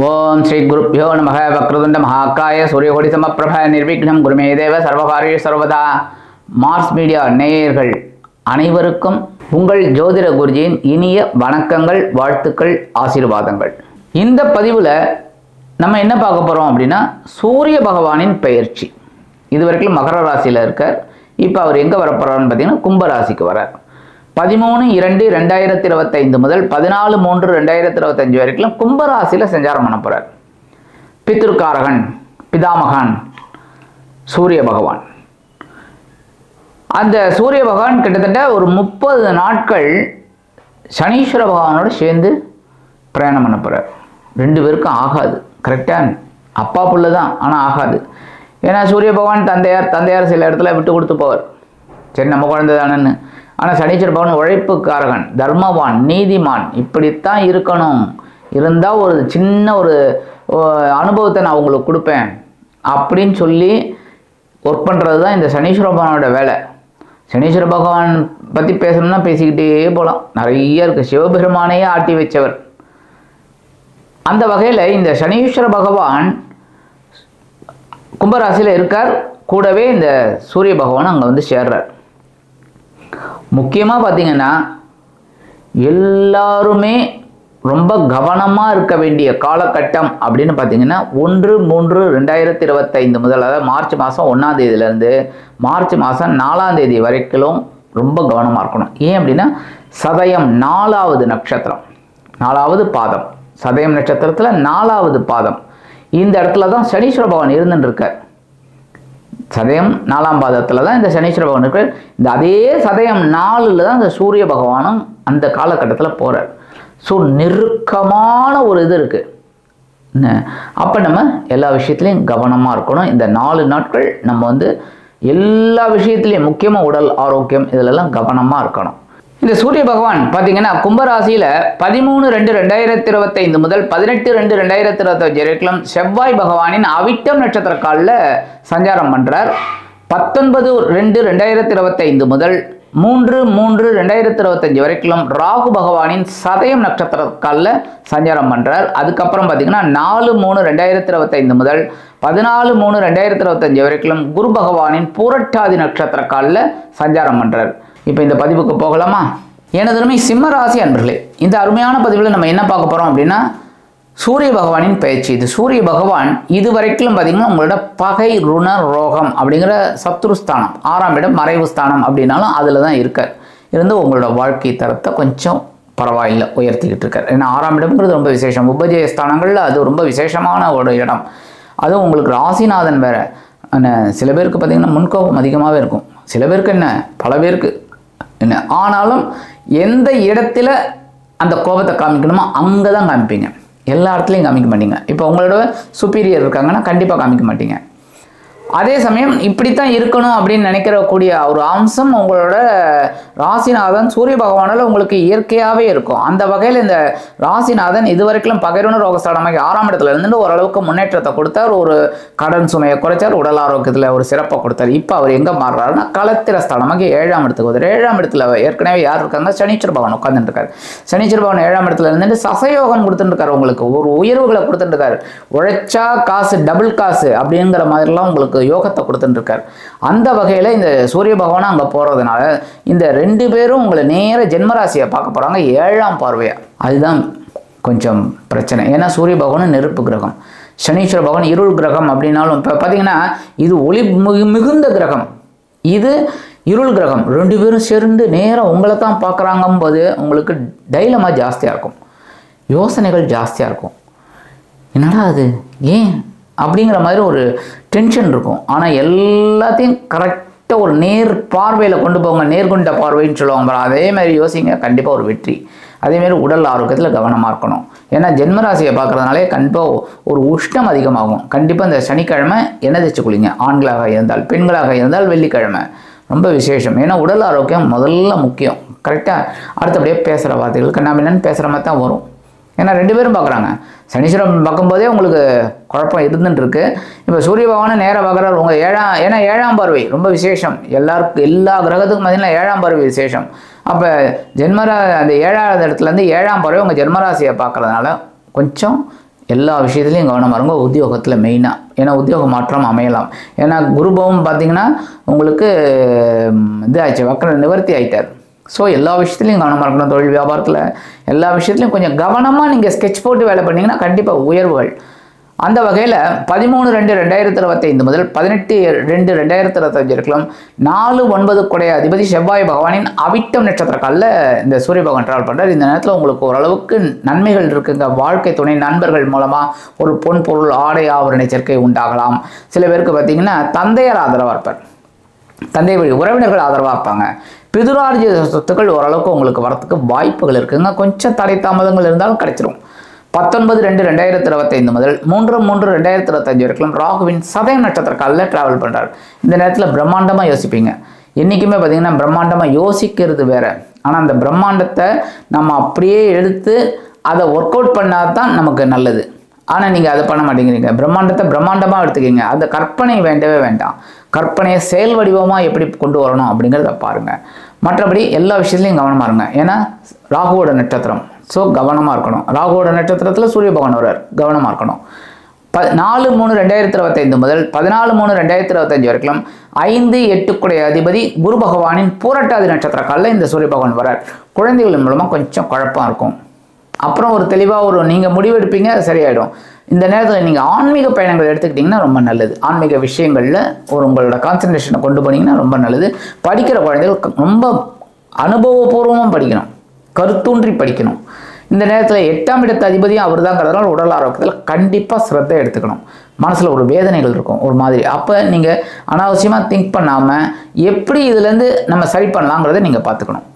ओम श्री गुरुभ्यो नमः वक्रतुंड महाकाय सूर्यकोटि समप्रभ निर्विघ्नं குருமே தேவ சர்வகாரிய சர்வதா மார்ஸ் மீடியா நேயர்கள் அனைவருக்கும் உங்கள் ஜோதிட குருஜியின் இனிய வணக்கங்கள், வாழ்த்துக்கள், ஆசீர்வாதங்கள். இந்த பதிவில் நம்ம என்ன பார்க்க போகிறோம் அப்படின்னா, சூரிய பகவானின் பெயர்ச்சி. இதுவரைக்கும் மகர ராசியில் இருக்கார். இப்போ அவர் எங்கே வரப்போறாருன்னு பார்த்தீங்கன்னா கும்பராசிக்கு வரார். 13-2-2025 முதல் 14-3-2025 வரைக்கும் கும்பராசியில் சஞ்சாரம் பண்ண போறார். பித்ருக்காரகன், பிதாமகன் சூரிய பகவான். அந்த சூரிய பகவான் கிட்டத்தட்ட ஒரு 30 நாட்கள் சனீஸ்வர பகவானோட சேர்ந்து பிரயாணம் பண்ண போறார். 2 பேருக்கும் ஆகாது. கரெக்டா? அப்பா புள்ள தான், ஆனால் ஆகாது. ஏன்னா சூரிய பகவான் தந்தையார் சில இடத்துல விட்டு கொடுத்து போவார். சரி, நம்ம குழந்தை தானேன்னு. ஆனால் சனீஸ்வர பகவான் உழைப்புக்காரகன், தர்மவான், நீதிமான், இப்படித்தான் இருக்கணும். இருந்தால் ஒரு சின்ன ஒரு அனுபவத்தை நான் உங்களுக்கு கொடுப்பேன் அப்படின்னு சொல்லி ஒர்க் பண்ணுறது தான் இந்த சனீஸ்வர பகவானோட வேலை. சனீஸ்வர பகவான் பற்றி பேசணும்னா பேசிக்கிட்டே போகலாம், நிறைய இருக்குது. சிவபெருமானையே ஆட்டி வச்சவர். அந்த வகையில் இந்த சனீஸ்வர பகவான் கும்பராசியில் இருக்கார். கூடவே இந்த சூரிய பகவான் அங்கே வந்து சேர்றார். முக்கியமாக பார்த்தீங்கன்னா எல்லாருமே ரொம்ப கவனமாக இருக்க வேண்டிய காலகட்டம் அப்படின்னு பார்த்தீங்கன்னா 1-3-2025 முதல், அதாவது மார்ச் மாதம் 1ஆம் தேதியிலேருந்து மார்ச் மாதம் 4ஆம் தேதி வரைக்கும் ரொம்ப கவனமாக இருக்கணும். ஏன் அப்படின்னா சதயம் 4வது நட்சத்திரம், 4வது பாதம், சதயம் நட்சத்திரத்தில் 4வது பாதம். இந்த இடத்துல தான் சனீஸ்வர பகவான் இருந்துட்டு இருக்கார். சதயம் 4ஆம் பாதத்தில் தான் இந்த சனீஸ்வர பகவான் இருக்கார். இந்த அதே சதயம் 4ல் தான் இந்த சூரிய பகவானும் அந்த காலகட்டத்தில் போகிறார். ஸோ நெருக்கமான ஒரு இது இருக்குது. அப்போ நம்ம எல்லா விஷயத்துலையும் கவனமாக இருக்கணும். இந்த 4 நாட்கள் நம்ம வந்து எல்லா விஷயத்துலையும், முக்கியமாக உடல் ஆரோக்கியம், இதிலெல்லாம் கவனமாக இருக்கணும். இந்த சூரிய பகவான் பார்த்தீங்கன்னா கும்பராசியில் 13-2-2025 முதல் 18-2-2025 வரைக்கும் செவ்வாய் பகவானின் அவிட்டம் நட்சத்திர காலில் சஞ்சாரம் பண்ணுறார். 19-2-2025 முதல் 3-3-2025 வரைக்கும் ராகு பகவானின் சதயம் நட்சத்திர காலில் சஞ்சாரம் பண்ணுறார். அதுக்கப்புறம் பார்த்தீங்கன்னா 4-3-2025 முதல் 14-3-2025 வரைக்கும் குரு பகவானின் பூரட்டாதி நட்சத்திர காலில் சஞ்சாரம் பண்ணுறார். இப்போ இந்த பதிவுக்கு போகலாமா? எனதுமே சிம்ம ராசி அன்பர்களே, இந்த அருமையான பதிவில் நம்ம என்ன பார்க்க போகிறோம் அப்படின்னா சூரிய பகவானின் பயிற்சி. இது சூரிய பகவான் இதுவரைக்கும் பார்த்தீங்கன்னா உங்களோட பகை, ருண, ரோகம் அப்படிங்கிற சத்ருஸ்தானம், 6ஆம் இடம் மறைவு ஸ்தானம் அப்படின்னாலும் அதில் தான் இருக்கார். இருந்து உங்களோட வாழ்க்கை தரத்தை கொஞ்சம் பரவாயில்லை உயர்த்திக்கிட்டு இருக்கார். ஏன்னா 6ஆம் இடம்ங்கிறது ரொம்ப விசேஷம். உபஜய ஸ்தானங்களில் அது ரொம்ப விசேஷமான ஒரு இடம். அதுவும் உங்களுக்கு ராசிநாதன் வேறு. சில பேருக்கு பார்த்தீங்கன்னா முன்கோபம் அதிகமாகவே இருக்கும். சில பேருக்கு என்ன, பல பேருக்கு என்ன. ஆனாலும் எந்த இடத்துல அந்த கோபத்தை காமிக்கணுமோ அங்கே தான் காமிப்பீங்க. எல்லா இடத்துலையும் காமிக்க மாட்டீங்க. இப்போ உங்களோட சுப்பீரியர் இருக்காங்கன்னா கண்டிப்பாக காமிக்க மாட்டீங்க. அதே சமயம் இப்படித்தான் இருக்கணும் அப்படின்னு நினைக்கிறக்கூடிய ஒரு அம்சம் உங்களோட ராசிநாதன் சூரிய பகவானால் உங்களுக்கு இயற்கையாகவே இருக்கும். அந்த வகையில் இந்த ராசிநாதன் இதுவரைக்கும் பகைருண ரோகஸ்தானமாகி 6ஆம் இடத்துல இருந்து ஓரளவுக்கு முன்னேற்றத்தை கொடுத்தார். ஒரு கடன் சுமையை குறைச்சார், உடல் ஆரோக்கியத்தில் ஒரு சிறப்பை கொடுத்தார். இப்போ அவர் எங்கே மாறுறாருன்னா களத்திர ஸ்தானமாகி 7ஆம் இடத்துக்கு வருவார். 7ஆம் இடத்துல ஏற்கனவே யார் இருக்காங்க? சனீஸ்வர பகவான் உட்காந்துட்டு இருக்காரு. சனீஸ்வர பகவான் 7ஆம் இடத்துல இருந்துட்டு சசயோகம் கொடுத்துட்டு இருக்காரு. உங்களுக்கு ஒரு உயர்வுகளை கொடுத்துட்டு இருக்காரு. உழைச்சா காசு, டபுள் காசு அப்படிங்கிற மாதிரிலாம் உங்களுக்கு யோகத்தை கொடுத்துட்டு இருக்கார். அந்த வகையில் இந்த சூரிய பகவான் அங்கே போகிறதுனால இந்த 2 பேரும் உங்களை நேர ஜென்மராசியை பார்க்க போகிறாங்க 7ஆம் பார்வையா. அதுதான் கொஞ்சம் பிரச்சனை. ஏன்னா சூரிய பகவான் நெருப்பு கிரகம், சனீஸ்வர பகவான் இருள் கிரகம் அப்படின்னாலும் இப்போ பார்த்தீங்கன்னா இது ஒளி மிகுந்த கிரகம், இது இருள் கிரகம். 2 பேரும் சேர்ந்து நேராக உங்களை தான் பார்க்குறாங்கும் போது உங்களுக்கு டைலமா ஜாஸ்தியாக இருக்கும், யோசனைகள் ஜாஸ்தியாக இருக்கும். என்னடா அது ஏன் அப்படிங்கிற மாதிரி ஒரு டென்ஷன் இருக்கும். ஆனால் எல்லாத்தையும் கரெக்டாக ஒரு நேர் பார்வையில் கொண்டு போங்க. நேர்கொண்ட பார்வைன்னு சொல்லுவாங்க. அதே மாதிரி யோசிங்க, கண்டிப்பாக ஒரு வெற்றி. அதேமாரி உடல் ஆரோக்கியத்தில் கவனமாக இருக்கணும். ஏன்னா ஜென்மராசியை பார்க்குறதுனாலே கண்டிப்பாக ஒரு உஷ்ணம் அதிகமாகும். கண்டிப்பாக இந்த சனிக்கிழமை எண்ணெய் தேய்ச்சி குளிங்க. ஆண்களாக இருந்தால், பெண்களாக இருந்தால் வெள்ளிக்கிழமை ரொம்ப விசேஷம். ஏன்னா உடல் ஆரோக்கியம் முதல்ல முக்கியம். கரெக்டாக அடுத்தபடியாக பேசுகிற வார்த்தைகள் கண்ணாமின்னு பேசுகிற மாதிரி தான் வரும். ஏன்னா 2 பேரும் பார்க்குறாங்க. சனீஸ்வரன் பார்க்கும்போதே உங்களுக்கு குழப்பம் இருந்துட்டு இருக்கு. இப்போ சூரிய பகவானை நேராக பார்க்குறாரு உங்கள் ஏன்னா 7ஆம் பார்வை ரொம்ப விசேஷம். எல்லா கிரகத்துக்கும் பார்த்தீங்கன்னா 7ஆம் பார்வை விசேஷம். அப்போ அந்த 7ஆவது இடத்துலேருந்து 7ஆம் பார்வை உங்கள் ஜென்மராசியை பார்க்குறதுனால கொஞ்சம் எல்லா விஷயத்துலையும் கவனமாக இருங்க. உத்தியோகத்தில் மெயினாக, ஏன்னா உத்தியோக மாற்றம் அமையலாம். ஏன்னா குருபவம் பார்த்தீங்கன்னா உங்களுக்கு இதாகிடுச்சு, வக்கர நிவர்த்தி ஆகிட்டார். ஸோ எல்லா விஷயத்துலையும் கவனமாக இருக்கணும். தொழில் வியாபாரத்தில் எல்லா விஷயத்துலையும் கொஞ்சம் கவனமாக நீங்கள் ஸ்கெட்ச் போட்டு வேலை பண்ணிங்கன்னா கண்டிப்பாக உயர்வுகள். அந்த வகையில் 13/2/2025 முதல் 18/2/2025 இருக்கலாம் 4/9 குடைய அதிபதி செவ்வாய் பகவானின் அவிட்டம் நட்சத்திர காலில் இந்த சூரிய பகவான் ட்ராவல் பண்ணுறார். இந்த நேரத்தில் உங்களுக்கு ஓரளவுக்கு நன்மைகள் இருக்குங்க. வாழ்க்கை துணை நண்பர்கள் மூலமாக ஒரு பொன் பொருள் ஆடை ஆபரண சேர்க்கை உண்டாகலாம். சில பேருக்கு பார்த்தீங்கன்னா தந்தையார் ஆதரவாக இருப்பார், தந்தை வழி உறவினர்கள் ஆதரவாக இருப்பாங்க. பிதுரார்ஜித சொத்துக்கள் ஓரளவுக்கு உங்களுக்கு வரத்துக்கு வாய்ப்புகள் இருக்குங்க. கொஞ்சம் தடை தாமதங்கள் இருந்தாலும் கிடைச்சிரும். 19/2/2025 முதல் 3/3/2025 வரைக்கும் ராகுவின் சதயம் நட்சத்திர காலில் டிராவல் பண்ணுறாரு. இந்த நேரத்தில் பிரம்மாண்டமாக யோசிப்பீங்க. என்றைக்குமே பார்த்தீங்கன்னா பிரம்மாண்டமாக யோசிக்கிறது வேற, ஆனால் அந்த பிரம்மாண்டத்தை நம்ம அப்படியே எடுத்து அதை ஒர்க் அவுட் பண்ணால் தான் நமக்கு நல்லது. ஆனால் நீங்கள் அதை பண்ண மாட்டேங்கிறீங்க. பிரம்மாண்டத்தை பிரம்மாண்டமாக எடுத்துக்கிங்க. அந்த கற்பனை வேண்டவே வேண்டாம். கற்பனையை செயல் வடிவமாக எப்படி கொண்டு வரணும் அப்படிங்கிறத பாருங்கள். மற்றபடி எல்லா விஷயத்துலையும் கவனமாக இருங்க. ஏன்னா ராகுவோட நட்சத்திரம், ஸோ கவனமாக இருக்கணும். ராகுவோட நட்சத்திரத்தில் சூரிய பகவான் வர்றார், கவனமாக இருக்கணும். 4/3/2025 முதல் 14/3/2025 வரைக்கும் 5/8 குடைய அதிபதி குரு பகவானின் பூரட்டாதி நட்சத்திர காலில் இந்த சூரிய பகவான் வர்றார். குழந்தைகள் மூலமாக கொஞ்சம் குழப்பம் இருக்கும். அப்புறம் ஒரு தெளிவாக நீங்கள் முடிவெடுப்பீங்க, அது சரியாயிடும். இந்த நேரத்தில் நீங்கள் ஆன்மீக பயணங்கள் எடுத்துக்கிட்டிங்கன்னா ரொம்ப நல்லது. ஆன்மீக விஷயங்களில் உங்களோட கான்சன்ட்ரேஷனை கொண்டு போனீங்கன்னா ரொம்ப நல்லது. படிக்கிற குழந்தைகள் ரொம்ப அனுபவபூர்வமாக படிக்கணும், கருத்தூன்றி படிக்கணும். இந்த நேரத்தில் 8ஆம் இடத்து அதிபதியும் அவர் தாங்கிறதுனால உடல் ஆரோக்கியத்தில் கண்டிப்பாக சிரத்தை எடுத்துக்கணும். மனசில் ஒரு வேதனைகள் இருக்கும் ஒரு மாதிரி. அப்போ நீங்கள் அனாவசியமாக திங்க் பண்ணாமல் எப்படி இதுலேருந்து நம்ம சரி பண்ணலாங்கிறத நீங்கள் பார்த்துக்கணும்.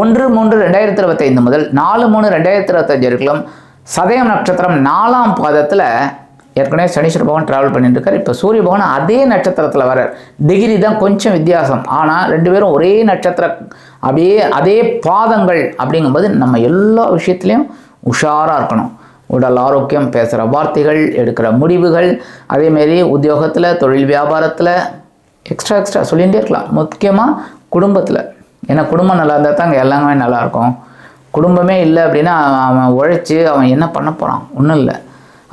1/3/2025 முதல் 4/3/2025 வரைக்கும் சதயம் நட்சத்திரம் 4ஆம் பாதத்தில் ஏற்கனவே சனீஸ்வர பகவான் ட்ராவல் பண்ணிட்டு இருக்கார். இப்போ சூரிய பகவான் அதே நட்சத்திரத்தில் வரார். டிகிரி தான் கொஞ்சம் வித்தியாசம், ஆனால் 2 பேரும் ஒரே நட்சத்திரம், அப்படியே அதே பாதங்கள். அப்படிங்கும்போது நம்ம எல்லா விஷயத்துலையும் உஷாராக இருக்கணும். உடல் ஆரோக்கியம், பேசுகிற வார்த்தைகள், எடுக்கிற முடிவுகள், அதேமாரி உத்தியோகத்தில், தொழில் வியாபாரத்தில் எக்ஸ்ட்ரா சொல்லிகிட்டே இருக்கலாம். முக்கியமாக குடும்பத்தில், ஏன்னா குடும்பம் நல்லா இருந்தால் தான் அங்கே எல்லாமே நல்லாயிருக்கும். குடும்பமே இல்லை அப்படின்னா அவன் உழைச்சி அவன் என்ன பண்ண போகிறான், ஒன்றும் இல்லை.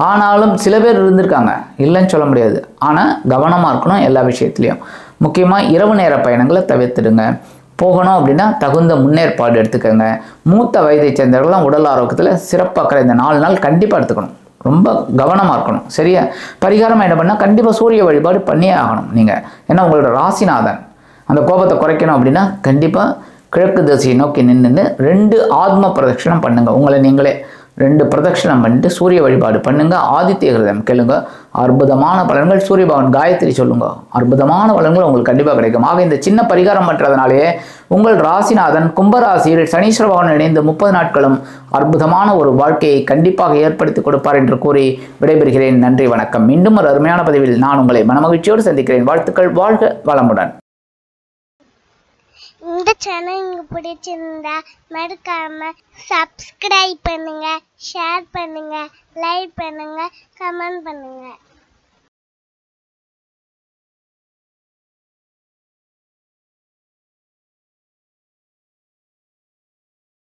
ஆனாலும் சில பேர் இருந்திருக்காங்க, இல்லைன்னு சொல்ல முடியாது. ஆனால் கவனமாக இருக்கணும் எல்லா விஷயத்துலையும். முக்கியமாக இரவு நேர பயணங்களை தவிர்த்துடுங்க. போகணும் அப்படின்னா தகுந்த முன்னேற்பாடு எடுத்துக்கோங்க. மூத்த வயதை சேர்ந்தவர்கள்லாம் உடல் ஆரோக்கியத்தில் சிறப்பாக்கிற இந்த 4 நாள் கண்டிப்பாக எடுத்துக்கணும். ரொம்ப கவனமாக இருக்கணும். சரியா? பரிகாரம் என்ன பண்ணால் கண்டிப்பாக சூரிய வழிபாடு பண்ணியே ஆகணும் நீங்கள். ஏன்னா உங்களோட ராசிநாதன். அந்த கோபத்தை குறைக்கணும் அப்படின்னா கண்டிப்பாக கிழக்கு திசையை நோக்கி நின்று 2 ஆத்ம பிரதட்சணம் பண்ணுங்கள். உங்களை நீங்களே 2 பிரதட்சணம் பண்ணிட்டு சூரிய வழிபாடு பண்ணுங்க. ஆதித்ய கிருதம் கேளுங்க, அற்புதமான பலன்கள். சூரிய பகவான் காயத்ரி சொல்லுங்க, அற்புதமான பலன்கள் உங்களுக்கு கண்டிப்பாக கிடைக்கும். ஆக இந்த சின்ன பரிகாரம் பண்ணுறதுனாலே உங்கள் ராசிநாதன் கும்பராசியில் சனீஸ்வர பகவான் இணைந்து 30 நாட்களும் அற்புதமான ஒரு வாழ்க்கையை கண்டிப்பாக ஏற்படுத்தி கொடுப்பார் என்று கூறி விடைபெறுகிறேன். நன்றி, வணக்கம். மீண்டும் ஒரு அருமையான பதிவில் நான் உங்களை மனமகிழ்ச்சியோடு சந்திக்கிறேன். வாழ்த்துக்கள். வாழ்க வளமுடன். இந்த சேனல் உங்களுக்கு பிடிச்சிருந்தா மறக்காம சப்ஸ்கிரைப் பண்ணுங்க, ஷேர் பண்ணுங்க, லைக் பண்ணுங்க, கமெண்ட் பண்ணுங்க.